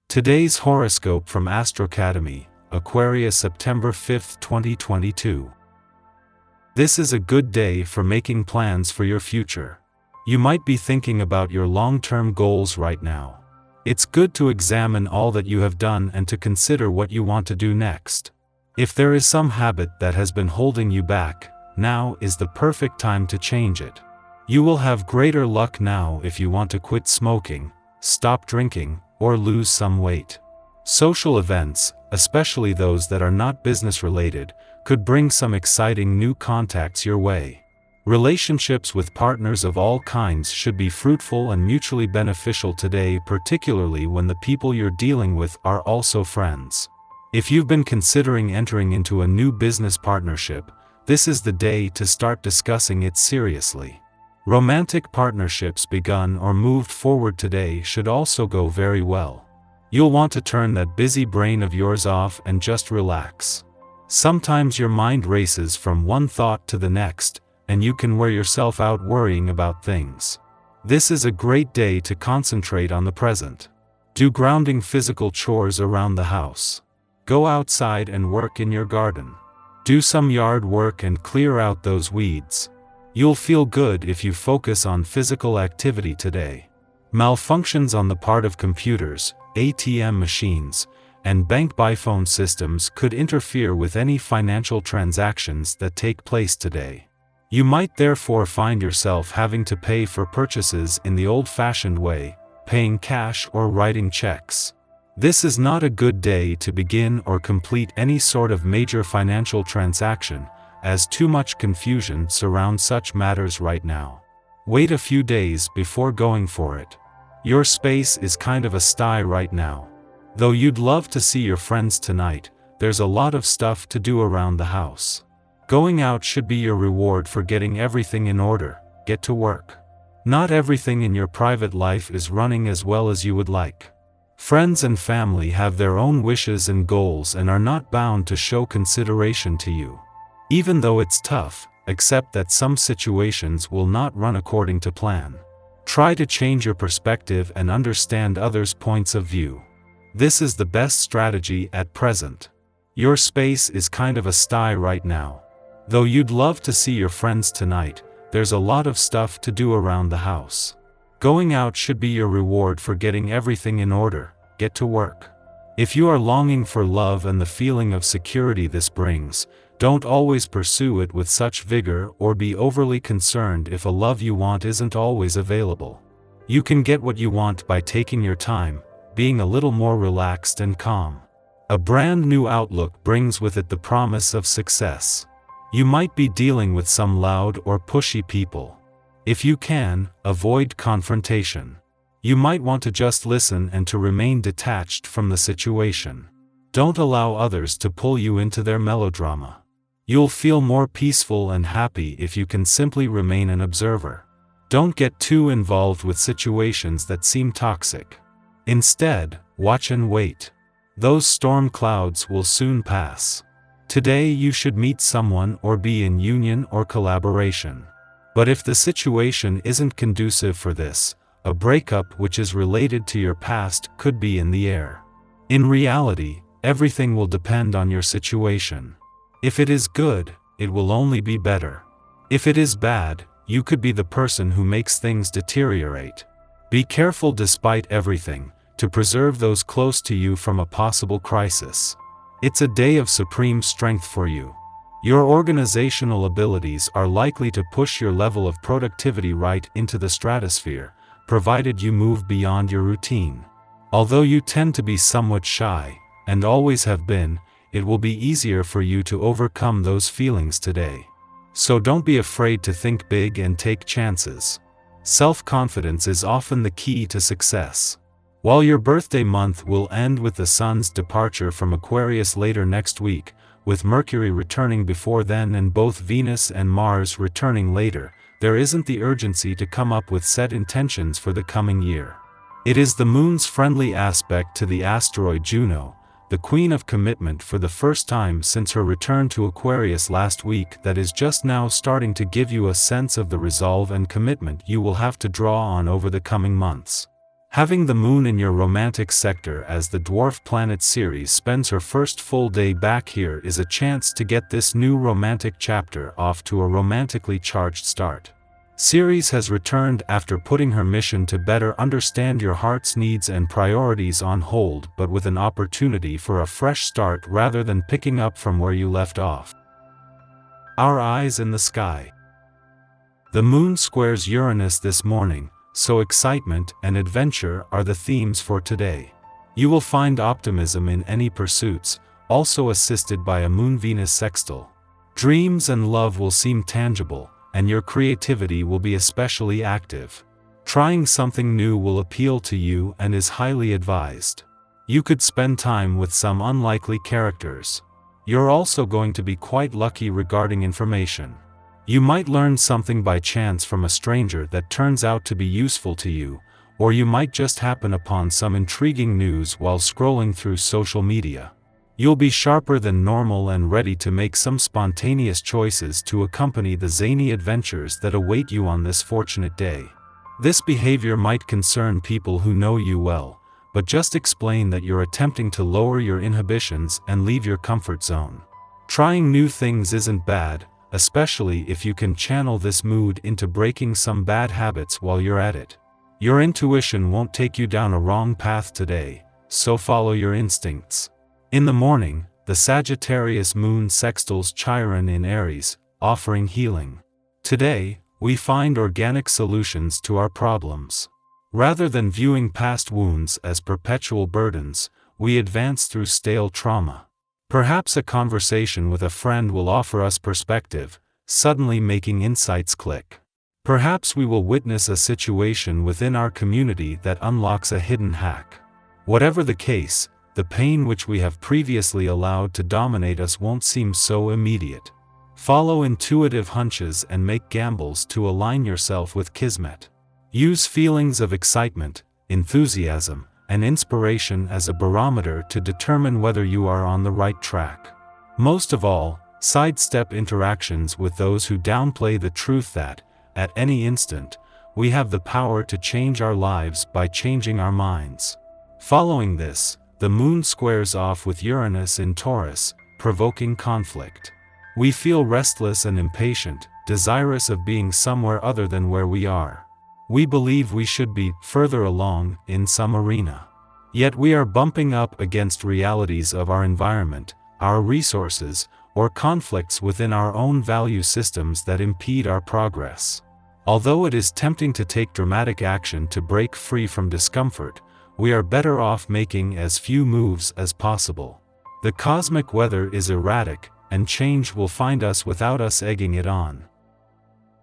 Today's horoscope from Astrocademy, Aquarius September 5, 2022. This is a good day for making plans for your future. You might be thinking about your long-term goals right now. It's good to examine all that you have done and to consider what you want to do next. If there is some habit that has been holding you back, now is the perfect time to change it. You will have greater luck now if you want to quit smoking, stop drinking, or lose some weight. Social events, especially those that are not business-related, could bring some exciting new contacts your way. Relationships with partners of all kinds should be fruitful and mutually beneficial today, particularly when the people you're dealing with are also friends. If you've been considering entering into a new business partnership, this is the day to start discussing it seriously. Romantic partnerships begun or moved forward today should also go very well. You'll want to turn that busy brain of yours off and just relax. Sometimes your mind races from one thought to the next, and you can wear yourself out worrying about things. This is a great day to concentrate on the present. Do grounding physical chores around the house. Go outside and work in your garden. Do some yard work and clear out those weeds. You'll feel good if you focus on physical activity today. Malfunctions on the part of computers, ATM machines, and bank by phone systems could interfere with any financial transactions that take place today. You might therefore find yourself having to pay for purchases in the old-fashioned way, paying cash or writing checks. This is not a good day to begin or complete any sort of major financial transaction, as too much confusion surrounds such matters right now. Wait a few days before going for it. Your space is kind of a sty right now. Though you'd love to see your friends tonight, there's a lot of stuff to do around the house. Going out should be your reward for getting everything in order. Get to work. Not everything in your private life is running as well as you would like. Friends and family have their own wishes and goals and are not bound to show consideration to you. Even though it's tough, accept that some situations will not run according to plan. Try to change your perspective and understand others' points of view. This is the best strategy at present. Your space is kind of a sty right now. Though you'd love to see your friends tonight, there's a lot of stuff to do around the house. Going out should be your reward for getting everything in order. Get to work. If you are longing for love and the feeling of security this brings, don't always pursue it with such vigor or be overly concerned if a love you want isn't always available. You can get what you want by taking your time, being a little more relaxed and calm. A brand new outlook brings with it the promise of success. You might be dealing with some loud or pushy people. If you can, avoid confrontation. You might want to just listen and to remain detached from the situation. Don't allow others to pull you into their melodrama. You'll feel more peaceful and happy if you can simply remain an observer. Don't get too involved with situations that seem toxic. Instead, watch and wait. Those storm clouds will soon pass. Today you should meet someone or be in union or collaboration. But if the situation isn't conducive for this, a breakup which is related to your past could be in the air. In reality, everything will depend on your situation. If it is good, it will only be better. If it is bad, you could be the person who makes things deteriorate. Be careful despite everything, to preserve those close to you from a possible crisis. It's a day of supreme strength for you. Your organizational abilities are likely to push your level of productivity right into the stratosphere, provided you move beyond your routine. Although you tend to be somewhat shy, and always have been, it will be easier for you to overcome those feelings today. So don't be afraid to think big and take chances. Self-confidence is often the key to success. While your birthday month will end with the Sun's departure from Aquarius later next week, with Mercury returning before then and both Venus and Mars returning later, there isn't the urgency to come up with set intentions for the coming year. It is the Moon's friendly aspect to the asteroid Juno, the queen of commitment for the first time since her return to Aquarius last week, that is just now starting to give you a sense of the resolve and commitment you will have to draw on over the coming months. Having the moon in your romantic sector as the dwarf planet Ceres spends her first full day back here is a chance to get this new romantic chapter off to a romantically charged start. Ceres has returned after putting her mission to better understand your heart's needs and priorities on hold, but with an opportunity for a fresh start rather than picking up from where you left off. Our eyes in the sky. The moon squares Uranus this morning, so excitement and adventure are the themes for today. You will find optimism in any pursuits, also assisted by a Moon-Venus sextile. Dreams and love will seem tangible, and your creativity will be especially active. Trying something new will appeal to you and is highly advised. You could spend time with some unlikely characters. You're also going to be quite lucky regarding information. You might learn something by chance from a stranger that turns out to be useful to you, or you might just happen upon some intriguing news while scrolling through social media. You'll be sharper than normal and ready to make some spontaneous choices to accompany the zany adventures that await you on this fortunate day. This behavior might concern people who know you well, but just explain that you're attempting to lower your inhibitions and leave your comfort zone. Trying new things isn't bad, especially if you can channel this mood into breaking some bad habits while you're at it. Your intuition won't take you down a wrong path today, so follow your instincts. In the morning, the Sagittarius moon sextiles Chiron in Aries, offering healing. Today, we find organic solutions to our problems. Rather than viewing past wounds as perpetual burdens, we advance through stale trauma. Perhaps a conversation with a friend will offer us perspective, suddenly making insights click. Perhaps we will witness a situation within our community that unlocks a hidden hack. Whatever the case, the pain which we have previously allowed to dominate us won't seem so immediate. Follow intuitive hunches and make gambles to align yourself with Kismet. Use feelings of excitement, enthusiasm, and inspiration as a barometer to determine whether you are on the right track. Most of all, sidestep interactions with those who downplay the truth that, at any instant, we have the power to change our lives by changing our minds. Following this, the moon squares off with Uranus in Taurus, provoking conflict. We feel restless and impatient, desirous of being somewhere other than where we are. We believe we should be further along in some arena. Yet we are bumping up against realities of our environment, our resources, or conflicts within our own value systems that impede our progress. Although it is tempting to take dramatic action to break free from discomfort, we are better off making as few moves as possible. The cosmic weather is erratic, and change will find us without us egging it on.